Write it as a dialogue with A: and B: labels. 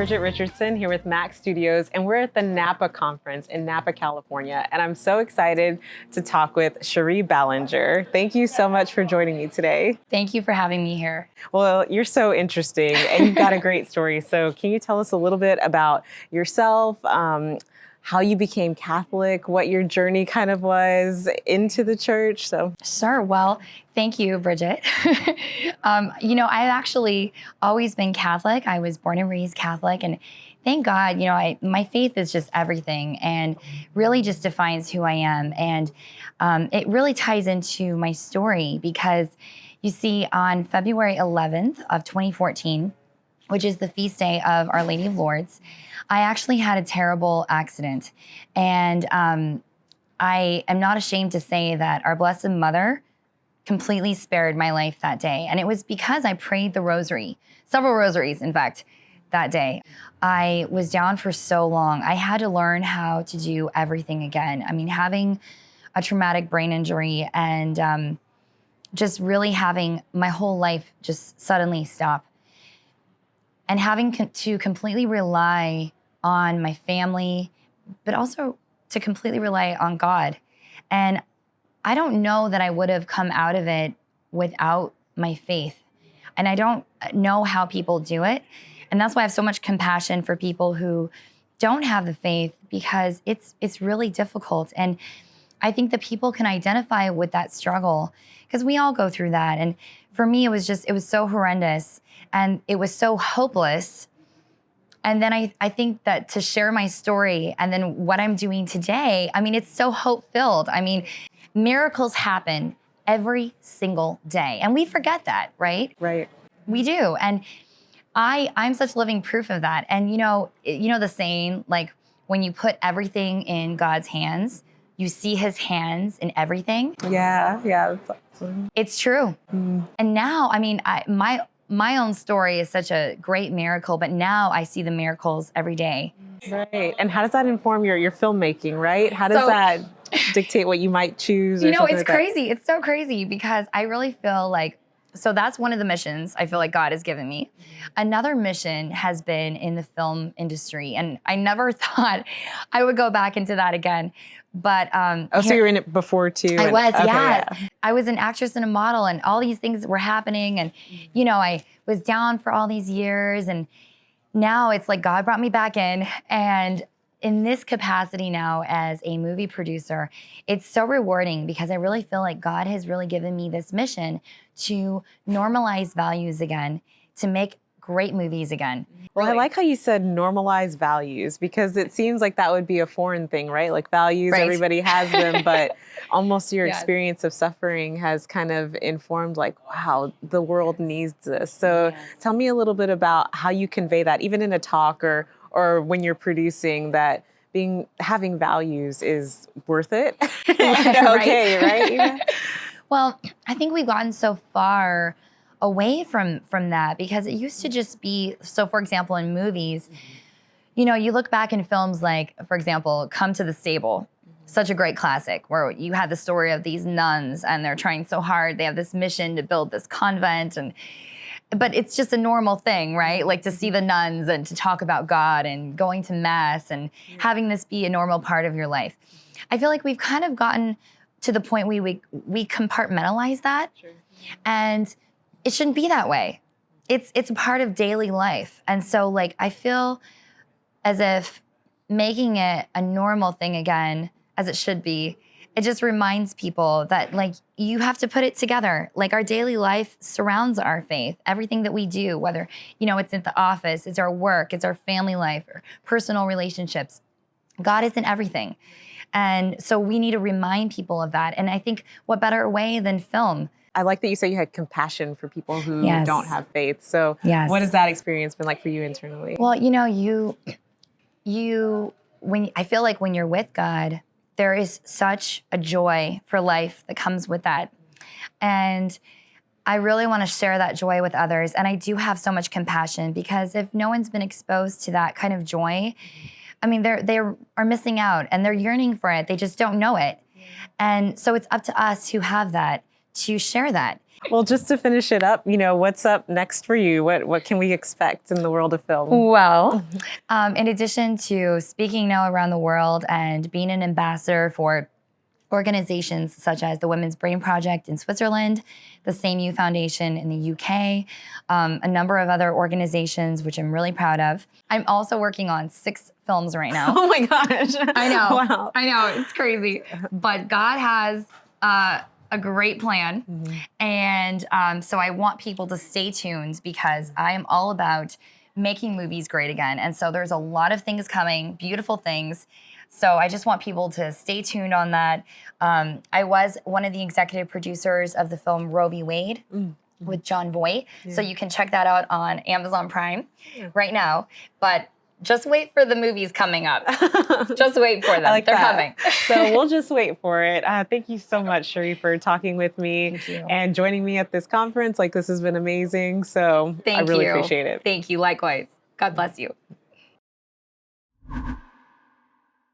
A: Bridget Richardson here with Mac Studios, and we're at the Napa conference in Napa, California. And I'm so excited to talk with Chéri Ballinger. Thank you so much for joining me today.
B: Thank you for having me here.
A: Well, you're so interesting and you've got a great story. So can you tell us a little bit about yourself, how you became Catholic, what your journey kind of was into the church?
B: Sure. Well, thank you, Bridget. I've actually always been Catholic. I was born and raised Catholic, and thank God, my faith is just everything and really just defines who I am. And it really ties into my story because you see, on February 11th of 2014, which is the feast day of Our Lady of Lourdes, I actually had a terrible accident. And I am not ashamed to say that our Blessed Mother completely spared my life that day. And it was because I prayed the rosary, several rosaries, in fact, that day. I was down for so long. I had to learn how to do everything again. I mean, having a traumatic brain injury and just really having my whole life just suddenly stop. And having to completely rely on my family, but also to completely rely on God. And I don't know that I would have come out of it without my faith. And I don't know how people do it. And that's why I have so much compassion for people who don't have the faith, because it's really difficult. And I think that people can identify with that struggle because we all go through that. And for me, it was so horrendous and it was so hopeless. And then I think that to share my story and then what I'm doing today, I mean, it's so hope-filled. I mean, miracles happen every single day. And we forget that, right?
A: Right.
B: We do. And I'm such living proof of that. And you know the saying, like, when you put everything in God's hands, you see his hands in everything.
A: Yeah. That's awesome.
B: It's true. Mm. And now, I mean, my own story is such a great miracle, but now I see the miracles every day.
A: Right. And how does that inform your filmmaking, right? How does that dictate what you might choose?
B: It's crazy. It's so crazy because I really feel like, so that's one of the missions I feel like God has given me. Another mission has been in the film industry, and I never thought I would go back into that again. But
A: so you were in it before too?
B: I was, okay, yeah. I was an actress and a model, and all these things were happening, and I was down for all these years, and now it's like God brought me back in, and in this capacity now as a movie producer, it's so rewarding because I really feel like God has really given me this mission to normalize values again, to make great movies again.
A: Well, I like how you said normalize values, because it seems like that would be a foreign thing, right? Like values, right. Everybody has them, but almost your experience of suffering has kind of informed like, wow, the world needs this. So tell me a little bit about how you convey that, even in a talk or when you're producing, that having values is worth it. Okay, right? Yeah.
B: Well, I think we've gotten so far away from that because it used to just be, so for example, in movies, you look back in films like, for example, Come to the Stable, such a great classic where you had the story of these nuns and they're trying so hard. They have this mission to build this convent, but it's just a normal thing, right? Like to see the nuns and to talk about God and going to mass and having this be a normal part of your life. I feel like we've kind of gotten to the point where we compartmentalize that. Sure. And it shouldn't be that way. It's a part of daily life. And so like I feel as if making it a normal thing again, as it should be, it just reminds people that like you have to put it together. Like our daily life surrounds our faith. Everything that we do, whether it's at the office, it's our work, it's our family life, or personal relationships. God is in everything. And so we need to remind people of that. And I think what better way than film?
A: I like that you say you had compassion for people who don't have faith. So what has that experience been like for you internally?
B: Well, I feel like when you're with God, there is such a joy for life that comes with that. And I really want to share that joy with others. And I do have so much compassion because if no one's been exposed to that kind of joy, I mean, they are missing out and they're yearning for it. They just don't know it. And so it's up to us who have that to share that.
A: Well, just to finish it up, what's up next for you? What can we expect in the world of film?
B: Well, in addition to speaking now around the world and being an ambassador for organizations such as the Women's Brain Project in Switzerland, the Same You Foundation in the UK, a number of other organizations, which I'm really proud of. I'm also working on 6 films right now.
A: Oh my gosh.
B: I know.
A: Wow.
B: I know. It's crazy. But God has a great plan. And so I want people to stay tuned because I am all about making movies great again. And so there's a lot of things coming, beautiful things. So I just want people to stay tuned on that. I was one of the executive producers of the film Roe v. Wade with Jon Voight. So you can check that out on Amazon Prime right now. But just wait for the movies coming up. Just wait for them. They're coming.
A: So we'll just wait for it. Thank you so much, Chéri, for talking with me and joining me at this conference. This has been amazing. So I really appreciate it.
B: Thank you. Likewise. God bless you.